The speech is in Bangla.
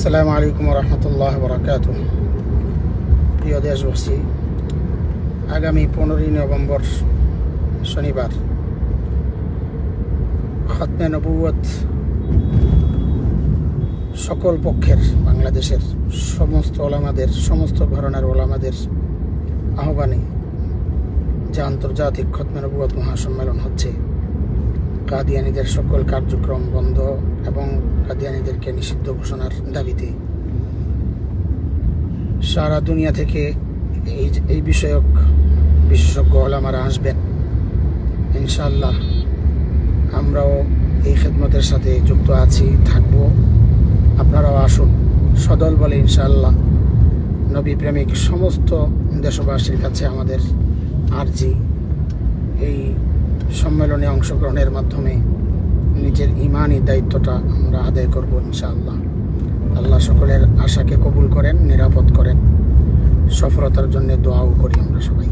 আসসালামু আলাইকুম রহমতুল্লাহ বরকাতুহ। প্রিয় দেশবাসী, আগামী 15ই নভেম্বর শনিবার খতমে নবুয়ত সকল পক্ষের বাংলাদেশের সমস্ত ওলামাদের, সমস্ত ঘরানার ওলামাদের আহ্বানে যে আন্তর্জাতিক খতমে নবুয়ত মহাসম্মেলন হচ্ছে, কাদিয়ানীদের সকল কার্যক্রম বন্ধ এবং কাদিয়ানীদেরকে নিষিদ্ধ ঘোষণার দাবিতে সারা দুনিয়া থেকে এই বিষয়ক বিশেষজ্ঞ ওলামারা আসবেন। ইনশাআল্লাহ আমরাও এই খেদমতের সাথে যুক্ত আছি, থাকব। আপনারাও আসুন সদল বলে। ইনশাআল্লাহ নবী প্রেমিক সমস্ত দেশবাসীর কাছে আমাদের আরজি, এই সম্মেলনে অংশগ্রহণের মাধ্যমে নিজের ইমানি দায়িত্বটা আমরা আদায় করব ইনশাআল্লাহ। আল্লাহ সকলের আশাকে কবুল করেন, নিরাপদ করেন। সফলতার জন্য দোয়াও করি আমরা সবাই।